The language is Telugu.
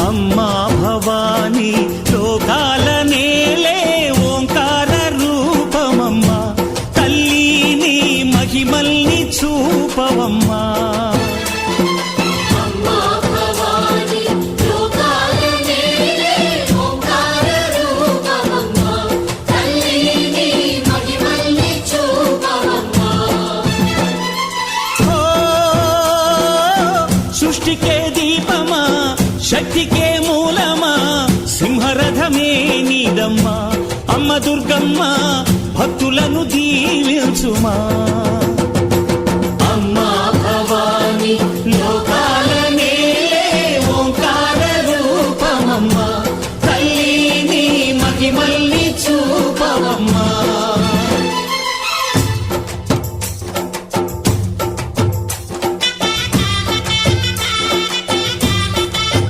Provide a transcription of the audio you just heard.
అమ్మా భవానీ లోకాల నేలే ఓంకార రూపమమ్మా తల్లి నీ మహిమల్ని చూపవమ్మా సృష్టికే దీపమా శక్తికే మూలమా సింహరథమే నీదమ్మా అమ్మ దుర్గమ్మ భక్తులను దీవించుమా